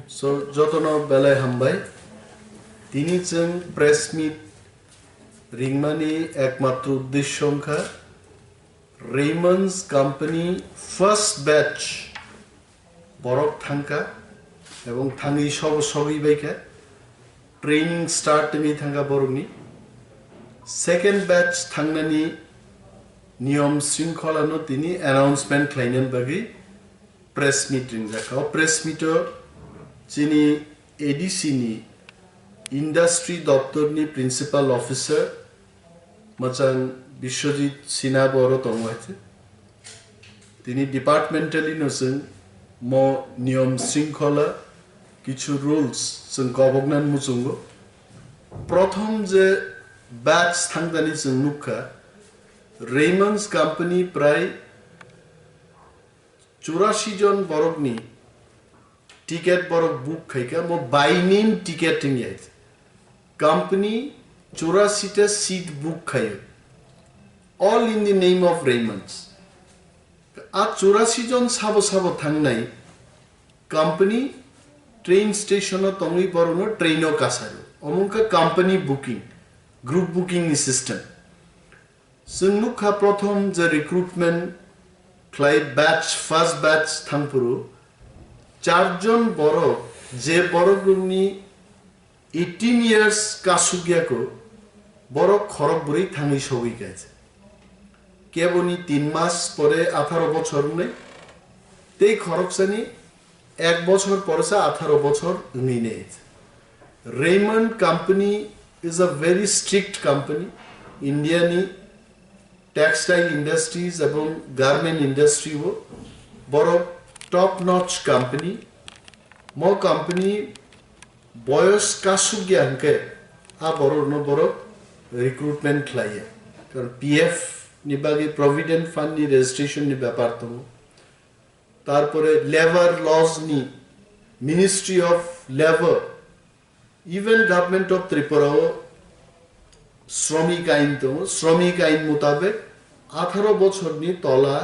So jotono belai hambai tini jeng press meet ringmani ekmatro uddeshyo ongkha Raymond's company first batch borok thangka ebong thangi sobi baika training start ni thangka borokni second batch thangnani niyom shringkholano tini announcement khlainan bagi press meet ringjaka press meet chini ADC ni industry doptor ni principal officer machan Bishwajit Sinha boro tongwaite tini departmentally no sing mo niyom shringkhola kichu rules sing kobognan muchungo prothom je batch thangdani sing nukha Raymond's company pray 84 John borokni ticket borok book khaika mo by name ticketing yait company 84 ta seat book khayo all in the name of Raymond's a 84 jon sabo thangnai company train station o tongi borono train o kasaro omunka company booking group booking system sungmukha prothom je recruitment clay batch first batch thangpuru 4 jon borok je borokni 18 years kasugyako borok khorok buri thangi sogi gaise কেবনি 3 মাস পরে 18 বছর নেই তেই খরকসানি 1 বছর পরে 18 বছর নিনে Raymond company is a very strict company Indiani textile industries এবং garment industry ও বড় top notch company mo company বয়স কাসুগিয়ানকে আ বড় recruitment লাইয়া কারণ PF নিবাগে provident fund ni registration ni ব্যাপার তো তারপরে labor laws ni ministry of labor even government of Tripura ও শ্রমিক আইন মোতাবেক 18 বছর নি তলা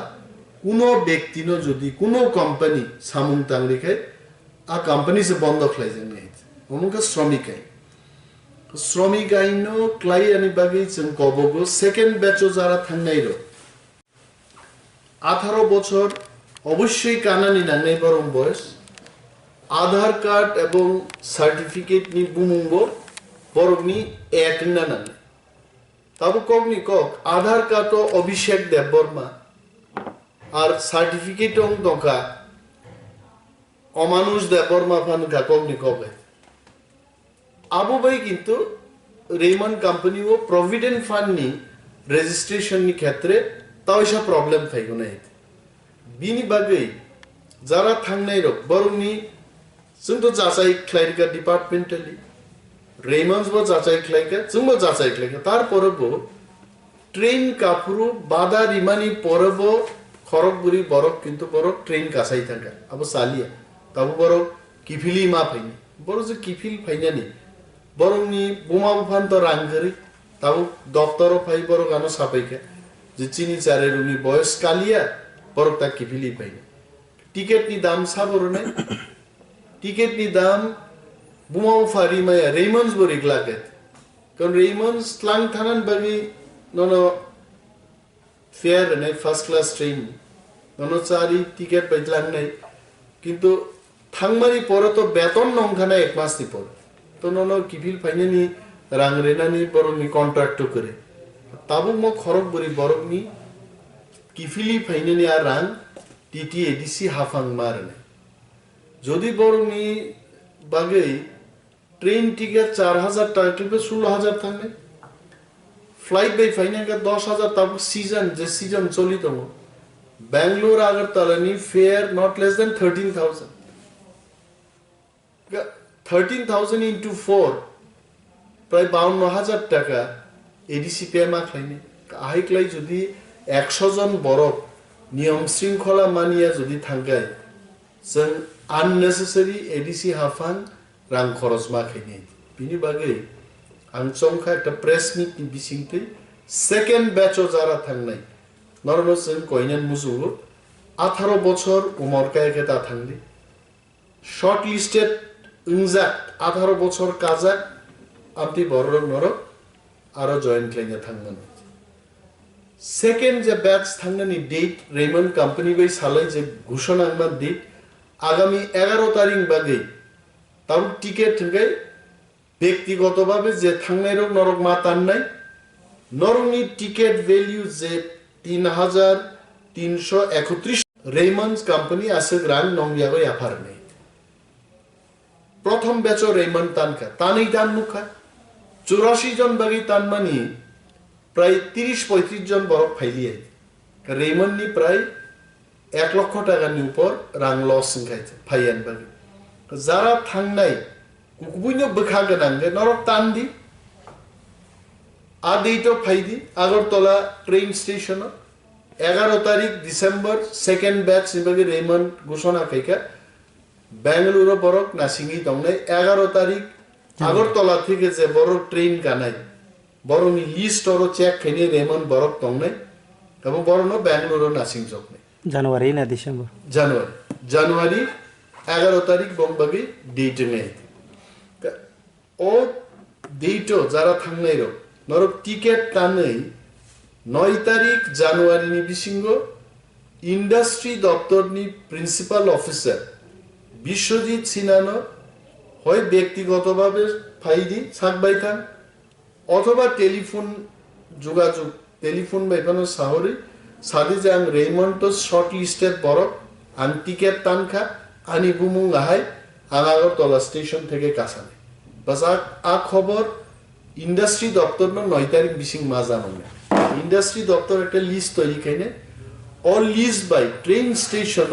কোনো ব্যক্তিনো যদি কোনো কোম্পানি সামুং তাংলিখে আ কোম্পানি সে বন্ধ খলাই জানি ওমকা শ্রমিক আইনো ক্লাই আনি বাগি जों কবগো সেকেন্ড ব্যাচও যারা থাংনাইরো 18 বছর অবশ্যই কানানি নাংনাই বরং বয়স আধার কার্ড এবং সার্টিফিকেট নি বুমুঙ্গো বরগনি এক না না তাবো কগনি কক আধার কার্ড ও অভিষেক দেববর্মা আর সার্টিফিকেট অং দকা অমানুষ দেববর্মা ফান কগনি কবে আবু ভাই কিন্তু রেমন্ড কোম্পানি ও প্রভিডেন্ট ফান্ড নি রেজিস্ট্রেশন নি ক্ষেত্রে তাও এসব প্রবলেম থাইগো না বিনি বাগै যারা থাংনাই রক বরংনি जोंथ' जाचाय ख्लायगा डिपार्टमेंटली रेमन्स बो जाचाय ख्लायगा जोंबो जाचाय ख्लायगा तारपरबो ट्रेन कापुरु बादा रिमानि परबो खरगबुरी बरक किन्तु बरक ट्रेन कासाय थांगा आबो सालिया ताबो बरक किफिली मा फाइनि बरक जे किफिल फाइनानि बरकनि बुमा बुफान त रांगरि ताबो दफ्तरो फाइ बरक आनो सापायका जे चिनि चारे रुनि बयस कालिया बरक ता किफिली फाइनि टिकेट नि दाम साबरो नै टिकेट नि दाम बुमाव फारि माया रेमन्स बोरिक लागत कारण रेमन्स लांग थानान बागि ननो फेयर नै फर्स्ट क्लास ट्रेन ननो चारि टिकेट बाइदलां नै किन्तु थांमारि परे तो बेतन नंखाना एक मास नि पर तो ननो किफिल फाइनानि रां रेनानि बरनि कन्ट्राक्ट करे ताबो म खरक बोरि बरकनि किफिली फाइनानि आ रां टीटीएडीसी हाफां मारने যদি বরংনি বাগै ট্রেন টিকেট 4000 টাকা থেকে 16000 থাকবে ফ্লাইট বাই ফাইনাকা 10000 তারপর সিজন যে সিজন চলিত Bangalore Agartala fair not less than 13000 13000 into 4 প্রায় 52000 টাকা এডিসি পেমা খাইনি আইক্লাই যদি 100 জন বরক নিয়ম শৃঙ্খলা মানিয়া যদি থাকায় जों unnecessary एडिसी हाफां रां खरच माखैनि बिनि बागै आं चंखा एक प्रेस मीट नि बिसिंथै सेकेंड बैच जारा थांनाय नरनो जों कयनान मुजुगु 18 বছর उमर कायके ता थांदि শর্ট লিস্টেড ইংজাক 18 বছর কাজাক আপনি বড় নরক আরো জয়েন্ট লাইনে থাকবেন সেকেন্ড যে ব্যাচ থাকনানি ডেট রেমন্ড কোম্পানি বাই সালাই যে ঘোষণা আনবার ডেট আগামী 11 তারিখ বাগে তাও টিকেট থেকে ব্যক্তিগতভাবে যে থাংনাই রোগ নরক মা তান নাই নরকনি টিকেট ভ্যালু যে 3,331 রেমন্ড কোম্পানি আছে রাং নংয়াগৈ আফার নেই প্রথম ব্যাচ রেমন্ড তানকা তানেই তান মুখা 84 জন বাগে তান মানি প্রায় 30-35 জন বরফ ফাইলিয়ে রেমন্ডনি প্রায় 1 লক্ষ টাকার উপর রাং লস খাইছে ফাইয়ান বাগে যারা থাংনাই কুকুবুইনো বখা গনাঙ্গে নরক তানদি আদেইটো ফাইদি আগরতলা ট্রেন স্টেশন 11 তারিখ ডিসেম্বর সেকেন্ড ব্যাচ নিবাগে রেমন্ড ঘোষণা খাইকা বেঙ্গালুরু বরক নাসিঙ্গি দংনাই 11 তারিখ আগরতলা থেকে যে বড় ট্রেন কানাই বড়নি লিস্ট ওর চেক খাইনি রেমন্ড বরক দংনাই এবং বড়নো বেঙ্গালুরু নাসিং জকনাই জানুয়ারি না ডিসেম্বর জানুয়ারি 11 তারিখ বংবাগে ডেট নেই ও ডেটও যারা থাংনাই রক নরক টিকেট টানেই 9 তারিখ জানুয়ারিনি বিসিঙ্গ ইন্ডাস্ট্রি দপ্তরনি প্রিন্সিপাল অফিসার বিশ্বজিৎ সিনানো হয় ব্যক্তিগতভাবে ফাইদি সাকবাইথান অথবা টেলিফোন যোগাযোগ টেলিফোন বাইপানো সাহরি সাদি যে আং রেমন্ড শর্ট লিস্টের বরক আং টিকেট টানখা আনি বুমুং আহাই আং আগরতলা স্টেশন থেকে কাছানে বাস আ খবর ইন্ডাস্ট্রি দপ্তর 9 তারিখ বিসিং মা জানো ইন্ডাস্ট্রি দপ্তর একটা লিস্ট তৈরি খাইনে অল লিস্ট বাই ট্রেন স্টেশন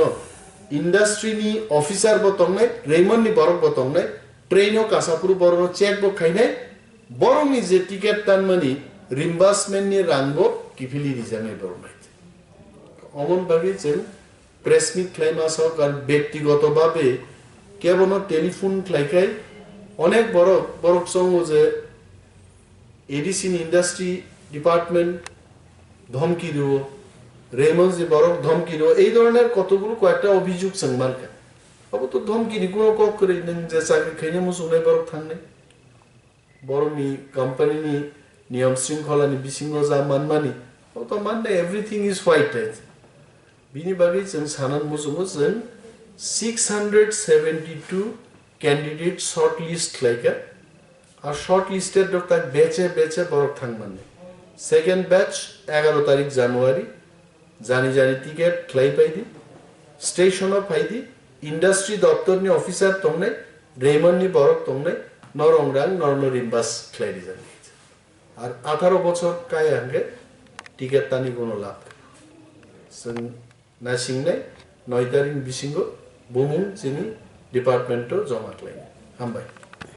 ইন্ডাস্ট্রি নি অফিসার বতং নাই রেমন্ড নি বরক বতং নাই ট্রেন ও কাসাপুর বরনো চেক বক খাইনে বরং নি যে টিকেট টান মানি রিম্বার্সমেন্ট নি রাঙ্গো কিফিলি রিজানে বরং নাই অমন ভাবে যে প্রেস মিট ক্লাইমাস হোক আর ব্যক্তিগতভাবে কেবল টেলিফোন ক্লাইকাই অনেক বড় বড় সঙ্গ যে এডিসিন ইন্ডাস্ট্রি ডিপার্টমেন্ট ধমকি দিব রেমন্ড যে বড় ধমকি দিব এই ধরনের কতগুলো কয়েকটা অভিযোগ সংমানকা আবার তো ধমকি নি কোনো কক করে যে চাকরি খাইনে মুসুনাই বড় থাকনে বড় নি কোম্পানি নি নিয়ম শৃঙ্খলা নি বিসিঙ্গ যা মানমানি ও তো মানে এভরিথিং ইজ হোয়াইট আছে বিনি বাগে जों সানান মুসুমো जों 672 ক্যান্ডিডেট শর্ট লিস্ট লাইকা আর শর্ট লিস্টের ডক্টর বেচে বড় থাকমানে সেকেন্ড ব্যাচ 11 তারিখ জানুয়ারি জানি টিকেট ক্লাই পাইদি স্টেশনও পাইদি ইন্ডাস্ট্রি দপ্তর নি অফিসার তংনে রেমন্ড নি বড় তংনে নরংরাং নরনরিম্বাস ক্লাইদি জানি আর 18 বছর কায় আঙ্গে টিকেট তানি কোনো লাভ जों নাসিংনাই 9 তারিখ বিসিঙ্গ বুমুং চিনি ডিপার্টমেন্টও জমা ক্লাইনে হামবাই